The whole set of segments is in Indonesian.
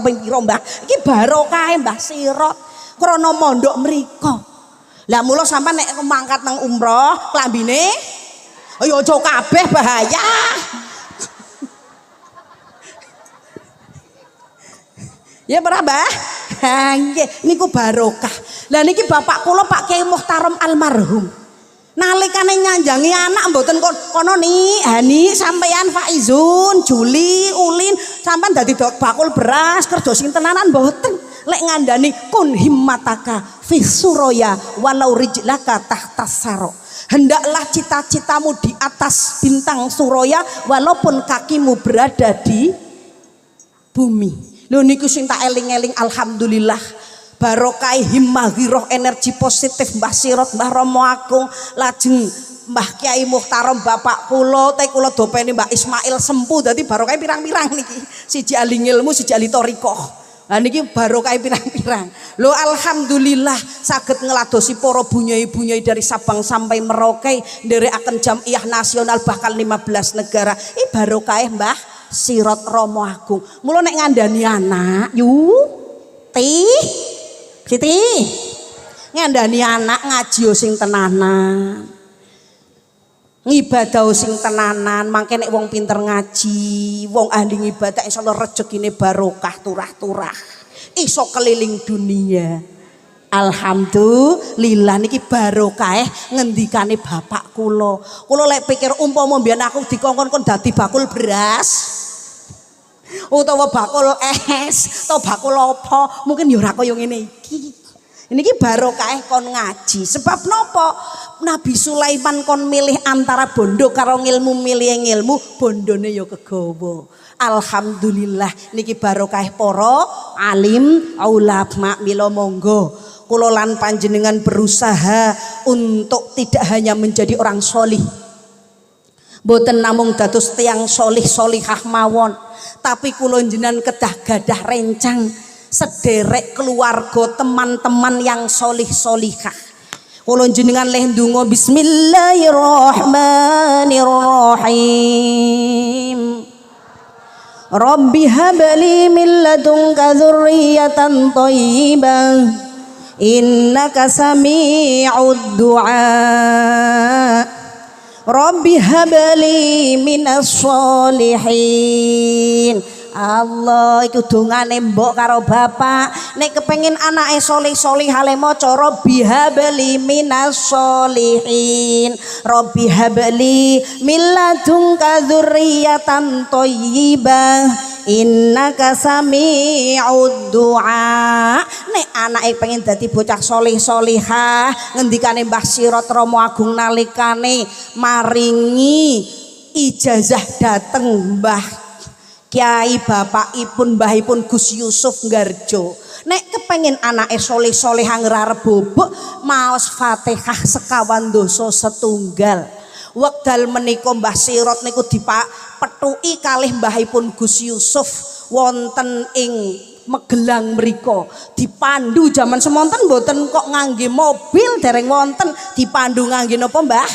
ping pira Mbah? Iki barokah Mbah Sirot krana mondok mriko. Lah mula sampean nek mangkat nang umroh klambine ayo aja kabeh bahaya. Ya para Mbah. Ha nggih niku barokah. Lah niki bapak kula Pak Kiai Muhtarom almarhum. Nalikane nyanjangi anak mboten kono ni Hani sampeyan Faizun, Juli, Ulin sampean dadi bakul beras kerja sing tenanan mboten. Lek ngandani kun himmataka fi suraya walau rijlaka tahtas saro. Hendaklah cita-citamu di atas bintang suraya walaupun kakimu berada di bumi. Lho niku sing tak eling-eling alhamdulillah. Barokah himmah giroh energi positif Mbah Sirot Mbah Romo Agung lajeng Mbah Kiai Muhtarom bapak kula teh kula dopeni Mbak Ismail Sempu dadi barokah pirang-pirang niki siji ahli ilmu siji ahli thariqah. Lah niki barokah pirang-pirang. Lho alhamdulillah saged ngladosi para bunyai-bunyai dari Sabang sampai Merauke nderekaken Jamiah Nasional bahkan 15 negara. Iki barokah Mbah Sirot Romo Agung. Mula nek ngandani anak yu Siti ngandani anak ngaji sing tenanan, ngibadah sing tenanan. Mangke nek wong pinter ngaji, wong ahli ngibadah insyaallah rezekine barokah turah-turah, iso keliling dunia. Alhamdulillah niki barokah ngendikane bapak kula. Kula lek pikir umpama mbiyen aku dikongkon kon dadi bakul beras utawa bakul es, atau bakul apa, mungkin ya ora kaya ngene iki. Niki barokah kon ngaji. Sebab nopo? Nabi Sulaiman kon milih antara bondo karo ngilmu, milih ngilmu, bondone ya kegawa. Alhamdulillah niki barokah para alim ulama. Mila monggo kula lan panjenengan berusaha untuk tidak hanya menjadi orang solih, boten namung dados tiyang solih solihah mawon, tapi kula jenengan kedah gadah rencang sederek keluarga teman-teman yang solih solihah. Kula jenengan leh ndonga bismillahirrahmanirrahim. Rabbi habli min ladunka dzurriyyatan thayyibah innaka sami'ud du'a. Rabbi habli minas sholihin. Allah iku dongane mbok karo bapak nek kepengin anake soleh-soleh hale maca Rabbi habli minas sholihin. Rabbi habli min ladunka dzurriyyatan thayyibah innaka sami'ud du'a. Nek anake pengen dadi bocah soleh-solehah ngendikane Mbah Sirot Romo Agung nalikane maringi ijazah dateng Mbah Kiai bapakipun mbahipun Gus Yusuf Nggarjo, nek kepengin anake soleh-soleh ngrarep bobok maos Fatihah sekawan dosa setunggal. Wekdal menika Mbah Sirot niku dipethuki kalih mbahipun Gus Yusuf wonten ing Magelang mriko, dipandu jaman semonten mboten kok ngangge mobil dereng wonten, dipandu ngangge napa Mbah?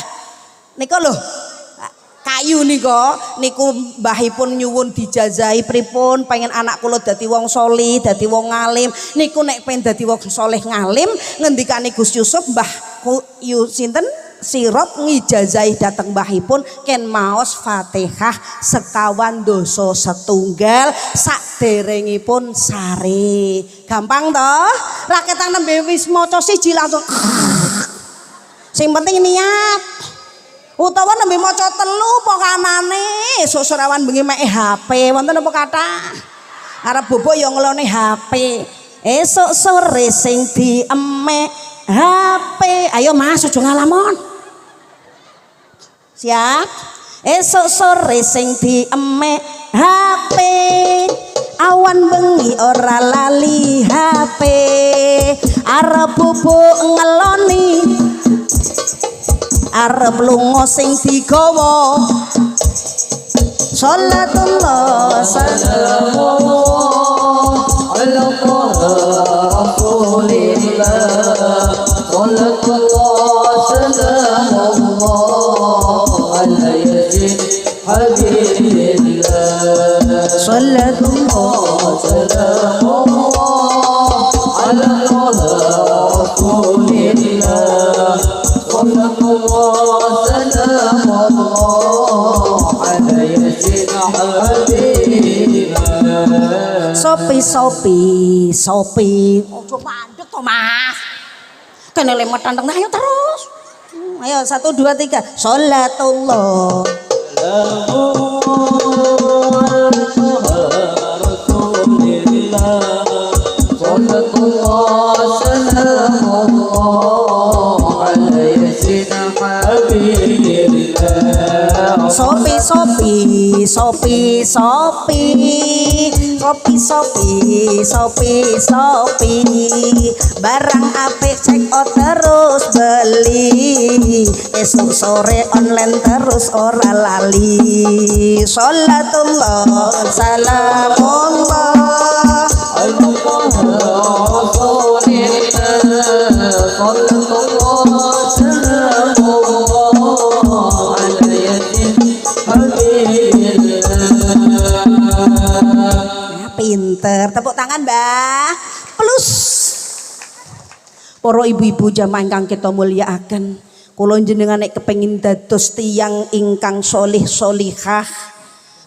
Nika lho kayu niku mbahipun nyuwun dijazahi pripun pengen anak kula dadi wong solih, dadi wong ngalim. Niku nek pengen dadi wong soleh ngalim ngendikane Gus Yusuf Mbah sinten Sirot ngijazahi dateng mbahipun ken maos Fatihah sekawan dosa setunggal saderengipun sare. Gampang toh? Raketan nembe wis maca siji langsung sing penting niat. Utawa nembe maca telu pokanane sesuk rawan bengi mek HP wonten apa kathah arep bobok ya ngelone HP esuk sore sing diemek HP. Ayo Mas aja ngalamon, siap. Esuk sore sing diemek HP awan bengi ora lali HP arep bobok ngeloni arep lunga sing digawa Salatullah sallallahu ala rasulillah Salatullah sallallahu alaihi habibillah Salatullah sallallahu sopi. Ojo mandek to, Mas. Kene lemetan teng ayo terus. Ayo 1 2 3. Sholatullah. Sopi barang apik check out terus beli esok sore online terus ora lali sholatullah salamullah pinter, tepuk tangan Mbah. Plus para ibu-ibu jamaah ingkang kita mulyakaken, kula jenengan nek kepengin dados tiyang ingkang sholih sholihah,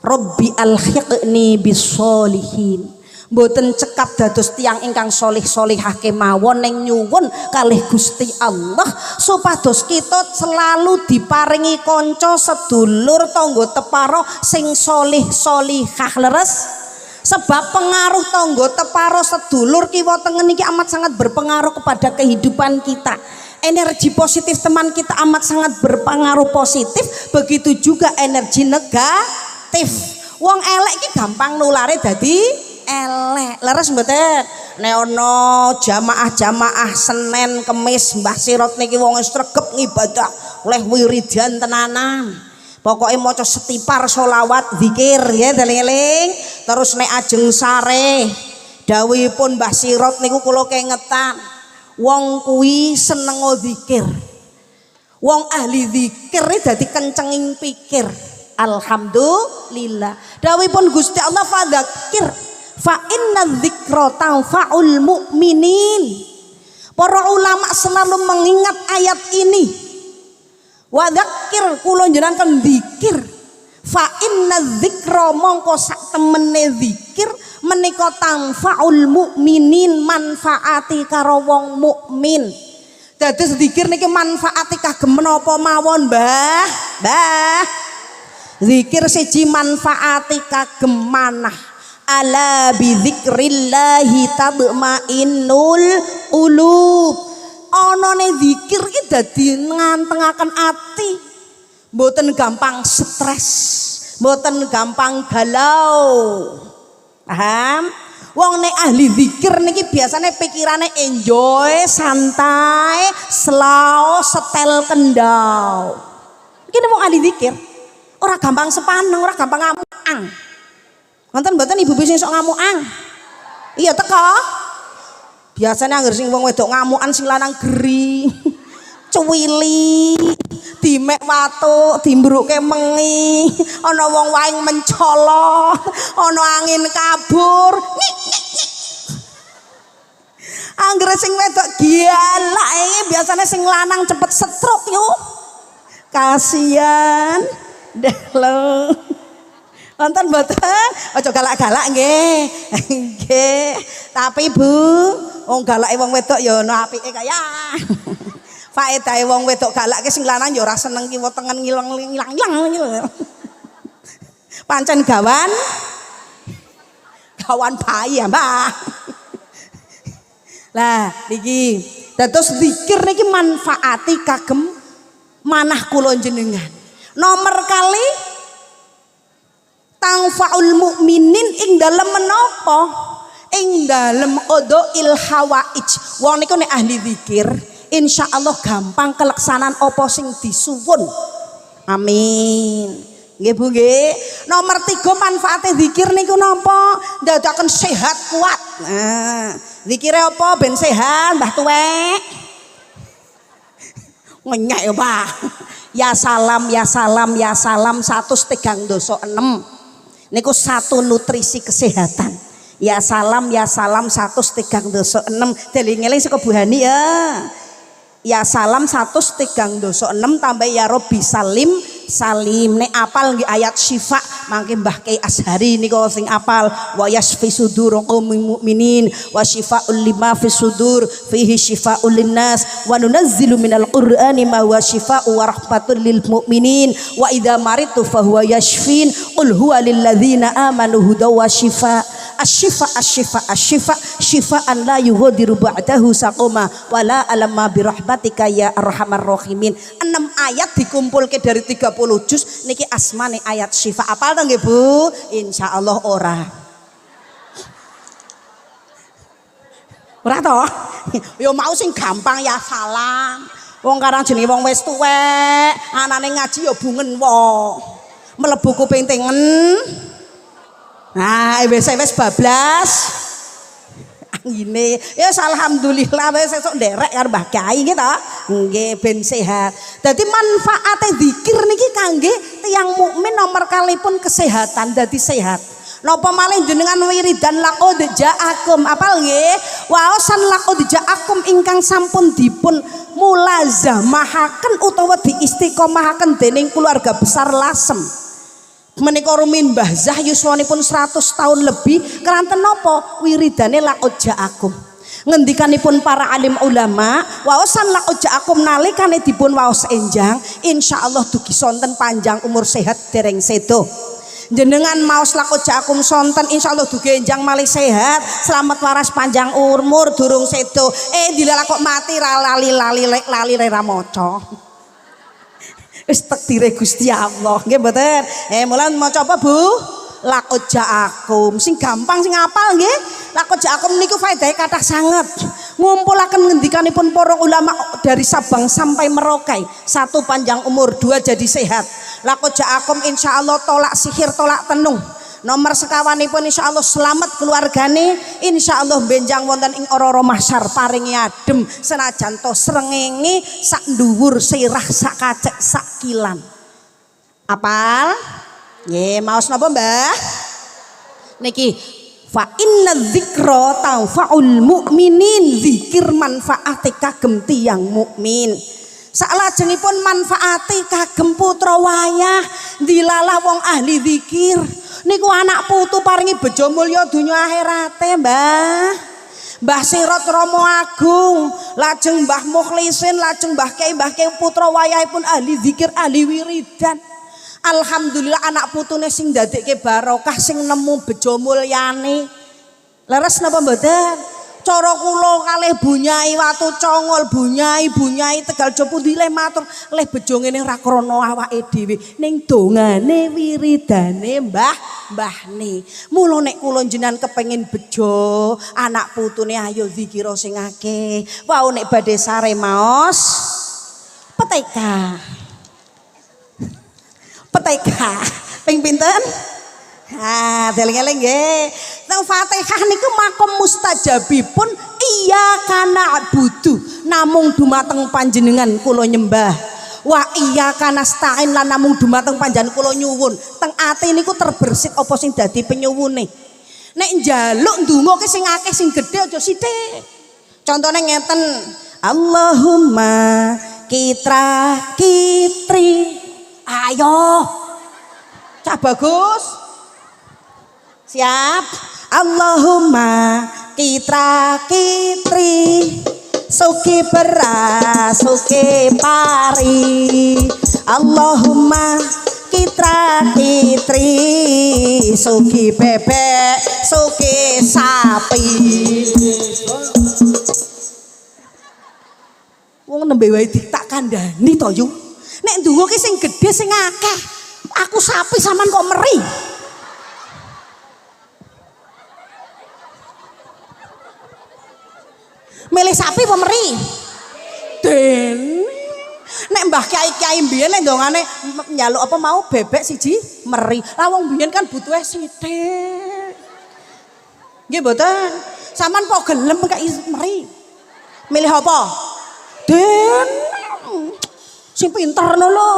Rabbi alhiqni bis-sholihin. Mboten cekap dados tiyang ingkang sholih sholihah kemawon ning nyuwun kalih Gusti Allah supados kita selalu diparingi kanca sedulur tangga teparo sing sholih sholihah leres. Sebab pengaruh tangga teparo sedulur kiwa tengen iki amat sangat berpengaruh kepada kehidupan kita. Energi positif teman kita amat sangat berpengaruh positif, begitu juga energi negatif. Wong elek iki gampang nulare dadi elek. Leres mboten? Nek ana jamaah-jamaah Senin Kemis Mbah Sirot niki wong sregep ngibadah, oleh wiridan tenanan. Pokoknya maca setipar sholawat zikir ya deling-eling. Terus nek ajeng sare dawuhipun Mbah Sirot niku kula kengetan wong kuwi seneng zikir. Wong ahli zikir dadi kencenging pikir. Alhamdulillah. Dawuhipun Gusti Allah fadzakir fa inna dzikra tanfa'ul mu'minin. Para ulama selalu mengingat ayat ini. Wa dzakir kula njenengan dzikir fa inna dzikra mongko sak temene dzikir menika tanfaul mukminin manfaati karo wong mukmin. Dados dzikir niki manfaati kagem menapa mawon Mbah? Mbah. Zikir siji manfaati kagem manah. Ala bi dzikrillahi tatma'innul qulub. Onone zikir iki dadi ngantengaken ati, mboten gampang stres, mboten gampang galau. Paham? Wong nek ahli zikir niki biasanya pikirane enjoy, santai, slow, setel kendau. Iki wong ahli zikir ora gampang sepaneng, ora gampang ngamuang. Wonten mboten ibu-ibu sing sok ngamuang? Iya teko. Biasanya anggar sing wong wedok ngamukan sing lanang geri, cuwili, dimek watu, dimbruke mengi, ana wong waing mencolot, ana angin kabur. Anggar sing wedok gialak iki biasanya sing lanang cepet stroke yo. Kasihan. Delo. Wonten mboten? Aja galak-galak nggih. Nggih. Tapi Bu, wong galake wong wedok ya ana apike kaya. Faedahe wong wedok galak ki sing lanang ya ora seneng kiwa tengen ngilang-ilang gitu. Pancen gawan bayi ya, Mbah. Lah niki dados zikir niki manfaati kagem manah kula jenengan. Nomor kali tangfaul mukminin ing dalem menapa? Ing dalem qadail hawaij. Wong niku nek ahli zikir, insyaallah gampang kelaksanaan apa sing disuwun. Amin. Nggih Bu nggih. Nomor 3 manfaate zikir niku napa? Ndadaken sehat kuat. Nah, zikire apa ben sehat Mbah Tuwek? Ngenyek ya Pak. Ya salam ya salam ya salam 136. Niku satu nutrisi kesehatan. Ya salam 136. Deling-eling saka Bu Hani ya. Ya salam 136 tambah ya Robbi salim salim. Nek apal nggih ayat syifa mangke Mbah Kyai Azhari niku sing apal wa yasfi sudur qaumil mukminin wa syifaa'ul lima fis sudur fihi syifaa'ul linnas wa nunazzilu minal qur'ani ma huwa syifaa'u wa rahmatul lil mukminin wa idza maritu fahuwa yashfin qul huwa lil ladzina amanu hudaw wa shifaa asyifa syifaan la yughadiru ba'dahu saqoma wala alamma birahmatika ya arhamar rahimin. 6 ayat dikumpulke dari 30 juz niki asmane ayat syifa. Apal to nggih Bu? Insyaallah ora. Ora to? Yo mau sing gampang ya salam. Wong karang jenenge wong wis tuwek, anane ngaji yo bungen wae. Mlebu kuping tengen. Nah, wis bablas. Anggine ya alhamdulillah wis esuk nderek karo Mbah Kyai nggih to. Nggih ben sehat. Dadi manfaate zikir niki kangge tiyang mukmin nomor kalipun kesehatan dadi sehat. Napa malih jenengan wiridan laqad ja'akum apal nggih? Waosan laqad ja'akum ingkang sampun dipun mulazamahaken utawa diistiqomahaken dening keluarga besar Lasem. Menika rumin Mbah Zah yuswanipun 100 tahun lebih keranten napa wiridane laqad ja'akum. Ngendikanipun para alim ulama waosan laqad ja'akum nalikane dipun waos enjang insyaallah dugi sonten panjang umur sehat dereng sedo. Jenengan maos laqad ja'akum sonten insyaallah dugi enjang malih sehat selamat waras panjang umur durung sedo dilala kok mati ra lali ra maca. Wis takdire Gusti Allah nggih mboten. Mulan maca apa Bu? Laqad ja'akum. Sing gampang sing apal nggih. Laqad ja'akum niku faedahe kathah sanget. Ngumpulaken ngendikanipun para ulama dari Sabang sampai Merauke. 1 panjang umur, 2 jadi sehat. Laqad ja'akum insyaallah tolak sihir, tolak tenung. Nomor sekawanipun insyaallah selamat keluargane insyaallah benjang wonten ing ora-ora mahsyar paringi adem senajan to srengenge sak dhuwur sirah sak kacek sak kilan. Apal? Nggih maos napa Mbah? Niki fa inna dzikra tanfa'ul mukminin zikir manfaate kagem tiyang mukmin. Salajengipun manfaati kagem putra wayah dilala wong ahli zikir niku anak putu paringi bejo mulya donya akhirate Mbah. Mbah Sirot Romo Agung lajeng Mbah Mukhlisin lajeng Mbah Kyai putra wayahipun ahli zikir ahli wiridan. Alhamdulillah anak putune sing dadekke barokah sing nemu bejo mulyane. Leres napa mboten? Cara kula kalih Bunyai Watu Congol, Bunyai Tegal Jopo dileh matur, leh bejo ngene ora krana awake dhewe, ning dongane wiridane mbahne. Mula nek kula jenengan kepengin bejo, anak putune ayo zikira sing akeh. Wau nek badhe sare maos peteka. Ping pinten? Deleng-eleng nggih. Nang Fatihah niku makom mustajabipun iya kana budu namung dumateng panjenengan kula nyembah. Wa iya kana stain lan namung dumateng panjenengan kula nyuwun. Teng ati niku terbersit apa sing dadi penyuwune. Nek njaluk ndonga ki sing akeh sing gedhe aja sithik. Contone ngeten, Allahumma kitra kitri. Ayo. Cak bagus. Siap. Allahumma kitra kitri suki beras suki pari. Allahumma kitra kitri suki bebek suki sapi. Wong nembe wae tak kandhani to yu. Nek ndonga ki sing gedhe sing akeh. Aku sapi sampean kok meri. Milih sapi apa meri? Den. Nek Mbah Kyai mbiyen nek ndongane njaluk apa mau bebek siji meri. Lah wong mbiyen kan butuhe sithik. Nggih mboten? Sampeyan kok gelem kok meri? Milih apa? Den. Sing pinter lho.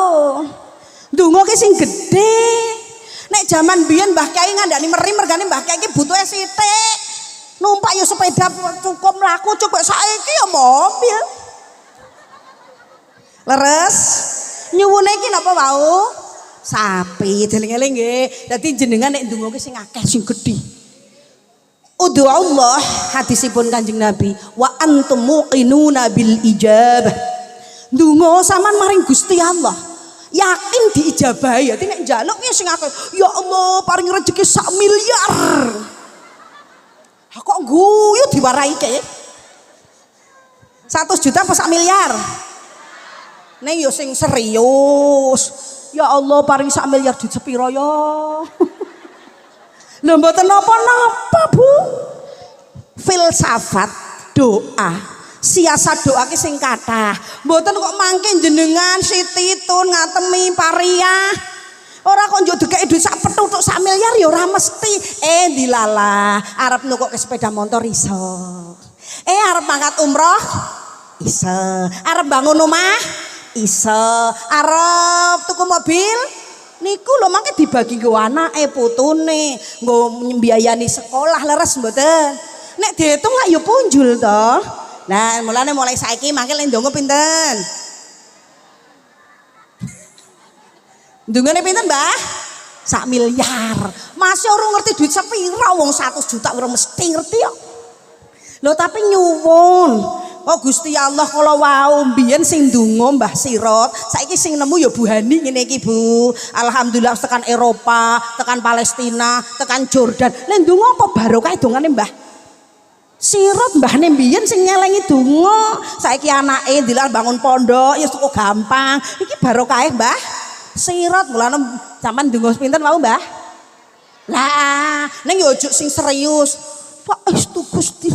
Ndonga ki sing gedhe. Nek jaman mbiyen Mbah Kyai ngandani meri mergane Mbah Kyai ki butuhe sithik. Numpak ya sepeda cukup mlaku cukup saiki ya mobil. Leres nyuwune iki napa wau? sapi. Eling-eling nggih. Dadi jenengan nek ndonga ki sing akeh sing gedhi. Udhu Allah hadisipun Kanjeng Nabi wa antum muqinuna bil ijabah. Ndonga sampean maring Gusti Allah yakin diijabahi. Dadi nek njaluk ya sing akeh, ya Allah paring rezeki 1 miliar. Ha kok guyu diwarai ke? 100 juta apa 1 miliar? Nek yo sing serius. Ya Allah paring 1 miliar duit sepiro ya? Lho mboten napa-napa Bu. Filsafat doa, siasat doa ki sing kathah. Mboten kok mangke jenengan sititun ngatemi pariah. Ora kok njuk dikeki duit sak petutuk 1 miliar ya ora mesti. Dilalah, arep nukokke sepeda motor iso. Arep mangkat umroh iso. Arep bangun omah iso. Arep tuku mobil niku lho mangke dibagi nggo anake putune, nggo mbiayani sekolah leres mboten. Nek diitung lak ya punjul to. Nah, mulane mulai saiki mangke lek ndonga pinten? Ndongane pinten, Mbah? 1 miliar. Masih ora ngerti duit sepira wong 100 juta ora mesti ngerti kok. Lho tapi nyuwun. Oh Gusti Allah kala wau mbiyen sing ndonga Mbah Sirot, saiki sing nemu ya Bu Hani ngene iki Bu. Alhamdulillah tekan Eropa, tekan Palestina, tekan Jordan. Lek ndonga apa barokah dongane Mbah Sirot mbahne mbiyen sing nyelengi donga. Saiki anake ndilar bangun pondok ya cukup gampang. Iki barokah Mbah Sirot. Mulane sampean ndonga pinten wau Mbah? Lah, ning yo ojo sing serius. Pak estu Gusti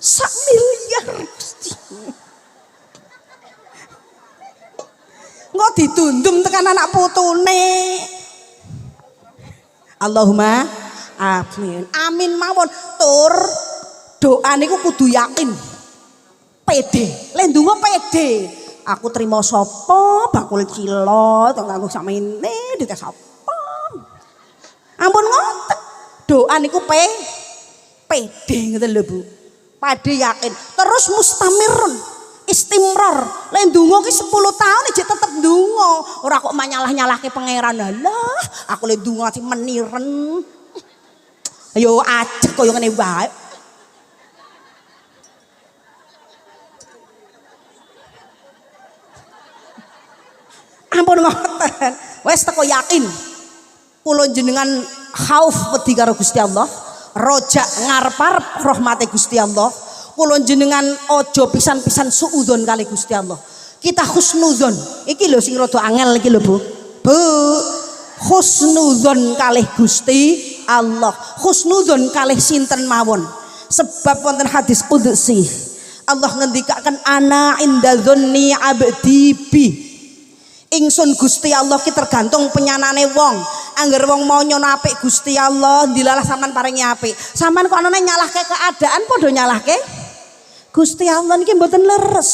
1 miliar Gusti. Engko ditundum tekan anak putune. Allahumma amin. Amin mawon. Tur doa niku kudu yakin. Pede. Lek ndonga pede. Aku terima sapa bakul cilot kanggo samene dites sapa. Ampun ngoten. Doa niku pede ngoten lho Bu. Pade yakin. Terus mustamirun, istimror. Lek ndonga ki 10 tahun iki tetep ndonga. Ora kok manyalah-nyalahke pangeran. Lah, aku lek ndonga sing meniren. Ayo ajek koyo ngene wae. Ampun ngoten. Wes teko yakin. Kula jenengan khauf wedi karo Gusti Allah. Roja ngarep-arep rahmate Gusti Allah. Kula jenengan aja pisan-pisan suudzon kali Gusti Allah. Kita husnudzon. Iki lho sing rada angel iki lho Bu. Bu, husnudzon kalih Gusti Allah. Husnudzon kalih sinten mawon. Sebab wonten hadis qudsi. Allah ngendikaken ana inda dzanni abdi bi. Ingsun Gusti Allah ki tergantung penyanane wong. Angger wong mau nyono apik Gusti Allah, dilalah sampean paringi apik. Sampean kok anane nyalahke keadaan padha nyalahke Gusti Allah niki mboten leres.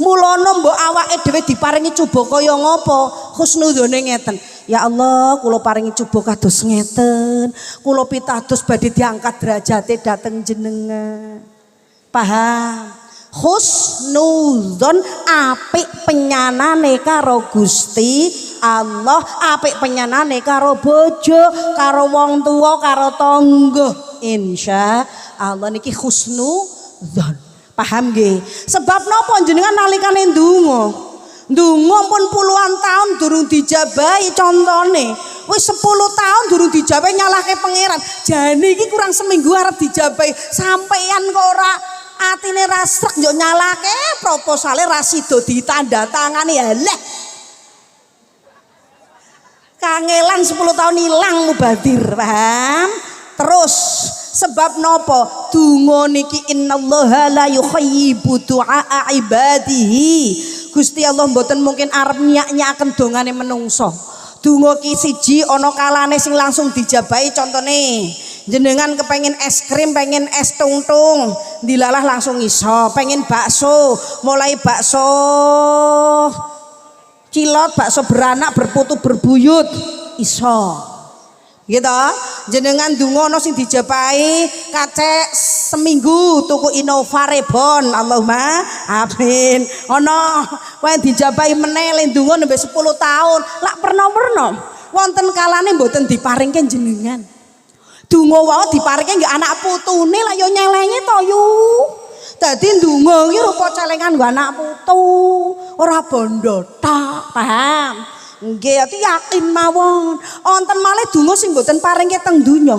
Mulana mbok awake dhewe diparingi coba kaya ngapa? Husnudzone ngeten. Ya Allah, kula paringi coba kados ngeten. Kula pitados badhe diangkat derajate dhateng jenengan. Paham? Husnudzon apik penyanane karo Gusti Allah, apik penyanane karo bojo, karo wong tua, karo tangga. Insya Allah niki husnudzon. Paham nggih? Sebab napa jenengan nalikane ndonga pun puluhan tahun durung dijabahi contone. Wis 10 tahun durung dijabahi nyalahke pangeran. Jane iki kurang seminggu arep dijabahi. Sampeyan kok ora atine rasrek yo nyalake proposale rasido ditandatangani ya leh. Kangelan 10 tahun ilang mubadir, paham? Terus sebab nopo? Donga niki innallaha la yukhayyibu du'a ibadihi. Gusti Allah mboten mungkin arep nyak-nyakaken dongane menungso. Donga ki siji ana kalane sing langsung dijabahi. Contone jenengan kepengin es krim, pengen es tungtung, dilalah langsung iso. Pengen bakso, mulai bakso cilot, bakso beranak, berputu, berbuyut, iso. Gitu. Jenengan donga ana sing dijabahi kacek seminggu tuku Innova Reborn. Allahumma amin. Ana wae dijabahi meneh le donga nembe 10 tahun. Lak perno-perno. wonten kalane mboten diparingke jenengan. Donga wae diparingke nggih anak putune lah ya nyelengi to yu. Dadi ndonga iki rupa celengan nggo anak putu, ora bondo tok, paham? Nggih, ati yakin mawon. Wonten malih donga sing mboten paringke teng donya.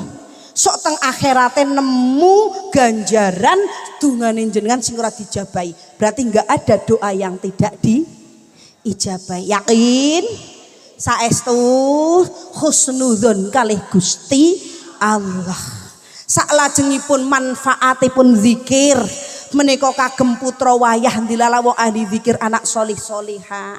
Sok teng akhirate nemu ganjaran dungane jenengan sing ora dijabahi. Berarti enggak ada doa yang tidak diijabahi. Yakin? Saestu husnudzon kalih Gusti Allah. Saklajengipun manfaatipun zikir menika kagem putra wayah dilala wong ahli zikir anak solih solihah.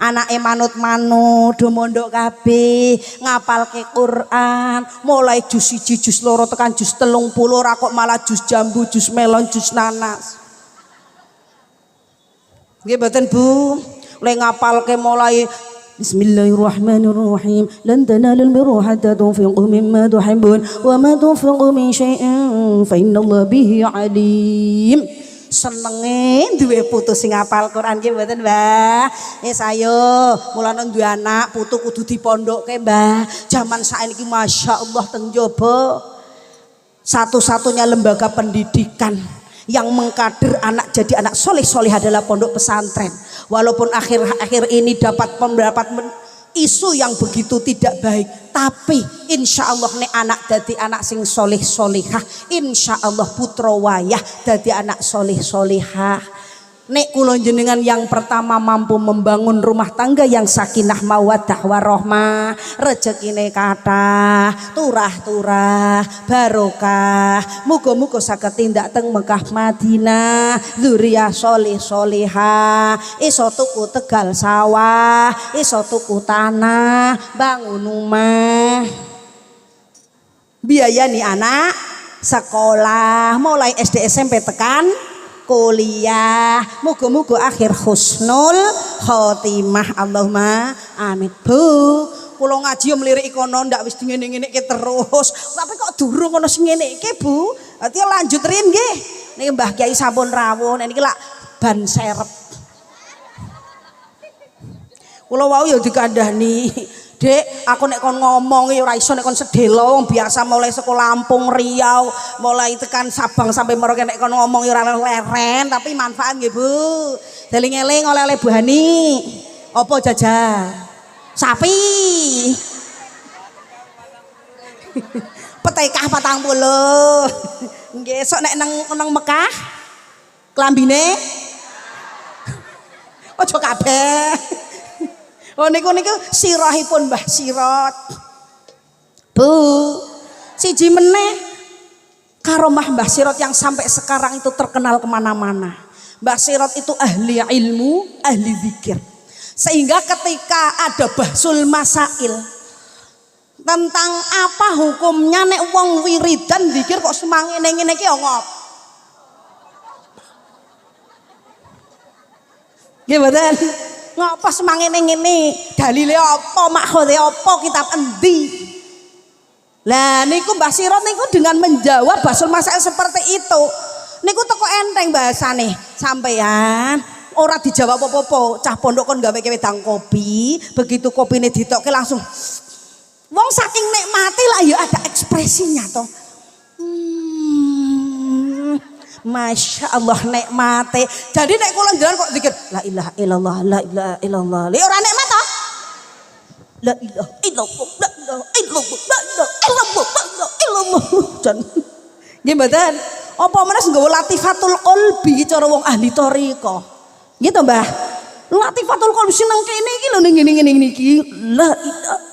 Anake manut-manut do mondok kabeh ngapalke Quran mulai juz 1 juz 2 tekan juz 30 ora kok malah juz jambu juz melon juz nanas. Nggih mboten Bu, le ngapalke mulai Bismillahirrahmanirrahim. Lan tanalul birra hatta tunfiqu mimma tuhibbun wa ma tunfiqu min syai'in fa innallaha bihi alim. Senenge duwe putu sing hafal Quran nggih mboten, Mbah? Ayo, mulane duwe anak putu kudu dipondokke, Mbah. Zaman saiki masyaallah teng njaba satu-satunya lembaga pendidikan yang mengkader anak jadi anak soleh soleh adalah pondok pesantren. Walaupun akhir-akhir ini dapat isu yang begitu tidak baik, tapi insya Allah nek anak dadi anak sing soleh solehah, insya Allah putra wayah dadi anak soleh solehah. Nek kula jenengan yang pertama mampu membangun rumah tangga yang sakinah mawaddah warahmah, rezekine kathah, turah-turah, barokah. Muga-muga saged tindak teng Mekah Madinah, dzurriyyah sholih sholihah, iso tuku tegal sawah, iso tuku tanah, bangun rumah. Biayani anak sekolah mulai SD SMP tekan kuliah, muga-muga akhir husnul khotimah. Allahumma amin. Bu, kula ngaji yo mlirik kono ndak wis ngene-ngeneke terus. Tapi kok durung ono sing ngeneke, Bu? Ati lanjut rin nggih. Niki Mbah Kyai sampun rawuh, niki lak ban serep. Kula wau yo dikandhani, Dek, aku nek kon ngomong ya ora iso nek kon sedelo wong biasa mulai sekolah Lampung, Riau, mulai tekan Sabang sampai Merauke nek kon ngomong ya ora leren, tapi manfaat nggih, Bu. Deling-eling oleh-oleh Bu Hani. Apa jajar? Sapi. Petekah 40. Nggih, esuk nek nang Mekah klambine aja kabeh. Oh niku sirahipun Mbah Sirot. Bu, siji meneh karomah Mbah Sirot yang sampai sekarang itu terkenal kemana-mana. Mbah Sirot itu ahli ilmu, ahli zikir. Sehingga ketika ada bahsul masail tentang apa hukumnya nek wong wiridan zikir kok semangene ngene iki ngop. Nggih mboten? Ngapa semangene ngene? Dalile apa? Makhothe apa? Kitab endi? Lah niku Mbah Sirot niku dengan menjawab basul masail seperti itu. Niku teko enteng bahasane. Sampean ora dijawab apa-apa. Cah pondok kon gawe wedang kopi, begitu kopine ditokke langsung wong saking nikmati lah ya ada ekspresinya toh. Masya Allah nikmate. Jadi nek kula njenengan kok zikir la ilaha illallah la ilaha illallah. Li ora nikmat toh? La ilaha illallah la ilaha illallah la ilaha illallah la ilaha illallah. Jan. Nggih mboten? Apa menes nggawa latifatul qalbi cara wong ahli thariqah. Nggih to, Mbah? Latifatul qalbi seneng kene iki lho ning ngene iki. La ilaha illallah.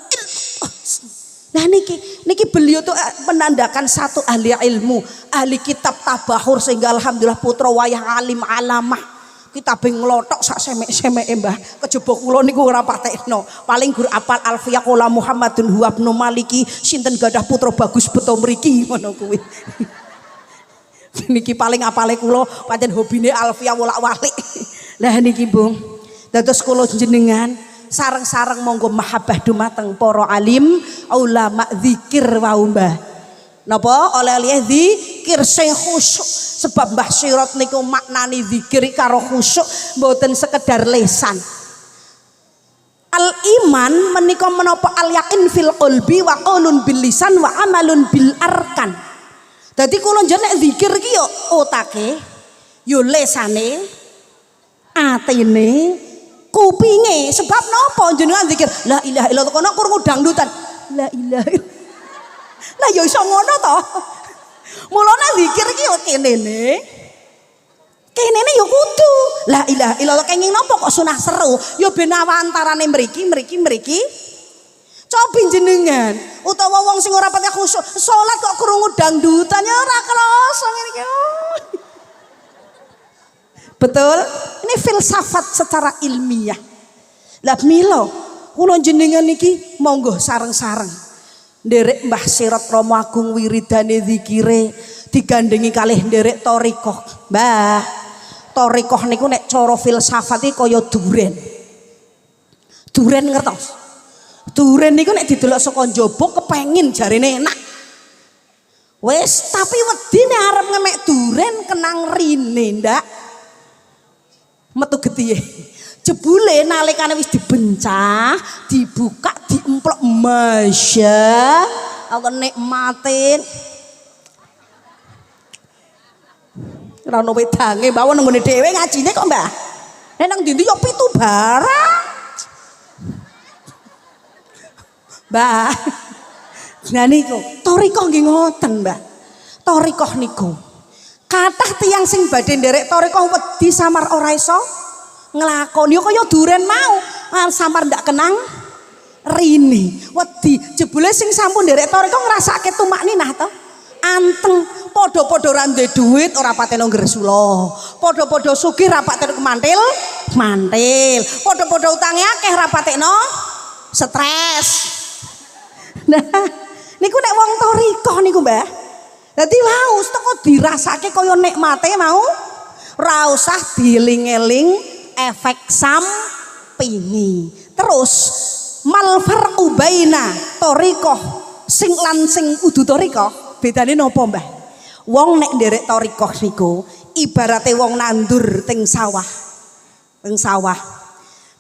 Nah niki beliau tuh menandakan satu ahli ilmu, ahli kitab tabahur sehingga alhamdulillah putra wayah alim alamah. Kitab nglothok sak semek-semeke Mbah. Kejaba kula niku ora patekno. Paling gur apal Alfiyah qala Muhammadun huwa ibnu Maliki, sinten gadah putra bagus beto mriki ngono kuwi. Niki paling apale kula pancen hobine Alfiyah wolak-walik. Lah niki Bu. Dados kula jenengan sareng-sareng monggo mahabbah dumateng para alim ulama zikir wau Mbah. Napa oleh zikir sing khusyuk sebab Mbah Sirot niku maknani zikir karo khusyuk mboten sekedar lesan. Al iman menika menapa al yakin fil qalbi wa qaulun bil lisan wa amalun bil arkan. Dadi kula njenengan nek zikir ki yo otake, yo lesane, atine, kupinge. Sebab napa jenengan zikir la ilaha illallah kono krungu dangdutan. La ilaha illallah. Lah yo iso ngono to. Mulane zikir ki yo kenene. Kenene yo kudu la ilaha illallah kenging napa kok sunah seru yo ben antarane mriki. Cobi jenengan utawa wong sing ora pati khusyuk salat kok krungu dangdutan ya ora krasa ngene iki. Betul? Ini filsafat secara ilmiah. Lah mila kula jenengan iki monggo sareng-sareng nderek Mbah Sirot Rama Agung wiridane zikire digandengi kalih nderek thariqah. Mbah, thariqah niku nek cara filsafat iki kaya duren. Duren ngertos? Duren niku nek didelok saka njaba kepengin jarene enak. Wes tapi wedine arep ngemek duren kenang rine ndak. Metu getihe. Jebule nalikane wis dibencah, dibuka, diemplok, masya Allah nikmatin. Ora ono wedange mawon nggone dhewe ngajine kok, Mbah. Nek nang ndi yo pitu barang. Mbah. Nah niku, thariqah nggih ngoten, Mbah. Thariqah niku. Kathah tiyang sing badhe nderek thariqah wedi samar ora iso nglakoni yo kaya duren mau, samar ndak kenang rini. Wedi jebule sing sampun nderek thariqah ngrasake tumakninah to. Anteng padha-padha ora duwe dhuwit ora pateno gresula. Padha-padha sugih ra pateno kemantil, mantil. Padha-padha utange akeh ra pateno stres. Nah, niku nek wong thariqah niku, Mbah. Dadi wau teko dirasake kaya nikmate mau ora usah dieling-eling efek sampingi. Terus mal farqu baina thariqah sing lan sing udu thariqah bedane napa, Mbah? Wong nek nderek thariqah niku ibarate wong nandur teng sawah. Teng sawah.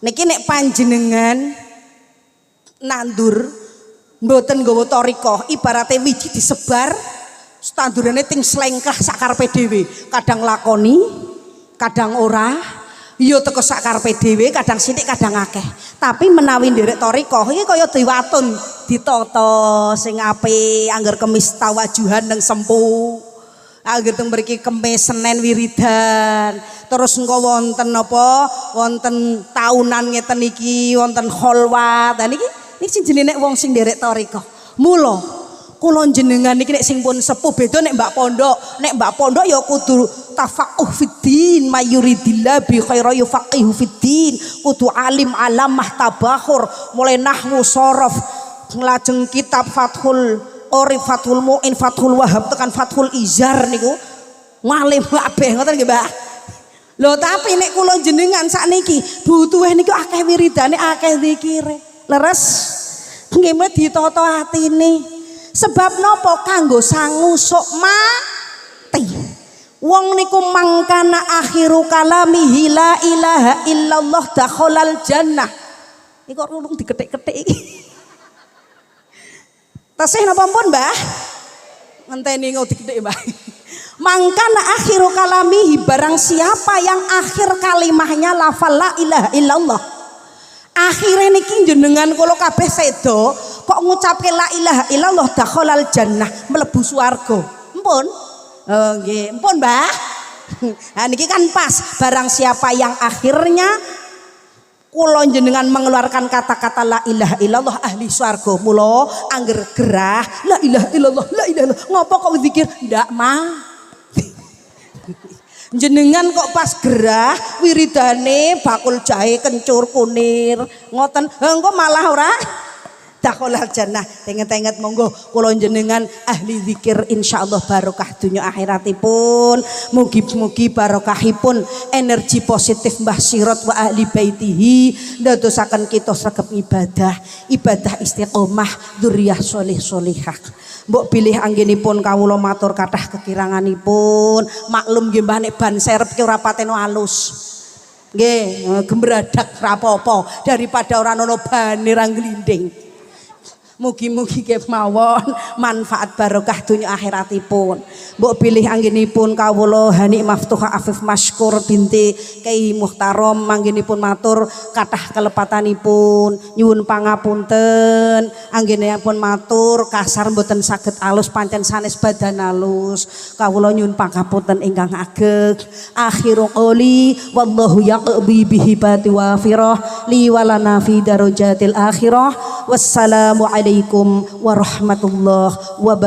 Niki nek panjenengan nandur mboten nggawa thariqah ibarate wiji disebar standurane ting slengkah sakarepe dhewe, kadang lakoni, kadang ora, ya teko sakarepe dhewe, kadang sithik kadang akeh. Tapi menawi nderek thariqah iki kaya diwatun, ditata sing apik, angger kemis tawajuhan nang sempu. Angger teng mriki kemis Senin wiridan. Terus engko wonten apa? Wonten taunan ngeten iki, wonten kholwat. Lah niki sing jenenge wong sing nderek thariqah. Mula kula jenengan niki nek sing pun sepuh beda nek mbak pondok. Nek mbak pondok ya kudu tafaqquh fiddin, mayuridillah bi khaira yufaqihu fiddin. Kudu alim alamah tabakhur, mulai nahwu sharaf, lajeng kitab Fathul Qorib, Fathul Mu'in, Fathul Wahab tekan Fathul Izar niku ngalim kabeh ngoten nggih, Mbak. Lho tapi nek kula jenengan sakniki butuhe niku akeh wiridane, akeh zikire. Leres nggih ditata atine. Sebab napa? Kanggo sangusuk mati. Wong niku mangkana akhiru kalamihi la ilaha illallah dakhalal jannah. Iki kok rulung diketik-ketik iki. Tasih napa pun, Mbah? Ngenteni kok diketik, Mbah. Mangkana akhiru kalamihi, barang siapa yang akhir kalimahnya lafal la ilaha illallah. Akhire niki jenengan kula kabeh sedo kok ngucapke la ilaha illallah dakhalal jannah, mlebu swarga. Empun? Oh nggih, empun, Mbah. Nah niki kan pas, barang siapa yang akhirnya kula jenengan mengeluarkan kata-kata la ilaha illallah ahli swarga. Mula angger gerah la ilaha illallah, la ilaha illallah. Ngopo kok zikir? Ndak mah. Jenengan kok pas gerah wiridane bakul jahe kencur kunir ngoten engko malah ora dakhalal jannah. Tenget-tenget monggo kula jenengan ahli zikir insyaallah barokah dunya akhiratipun. Mugi-mugi barokahipun energi positif Mbah Sirot wa ahli baitihi ndadosaken kita sregep ibadah istiqomah dzurriyyah sholih sholihah. Mbok pilih anggenipun kawula matur kathah kekiranganipun. Maklum nggih Mbah nek ban serep ki ora pateno alus. Nggih, gembradak rapopo daripada orang ono bane ra glinding. Mugi-mugi kemawon manfaat barokah dunya akhiratipun. Mbok pilih anggenipun kawula Hani Maftuha Afif Masykur binti Kyai Muhtarom manggenipun matur kathah kelepatanipun nyuwun pangapunten anggenipun matur kasar mboten saged alus pancen sanes badan alus kawula nyuwun pangapunten ingkang ageng. Akhiru qouli wallahu yaqdi bihibati wafirah li walana fi darajatil akhirah. Wassalamu alaikum warahmatullahi wabarakatuh.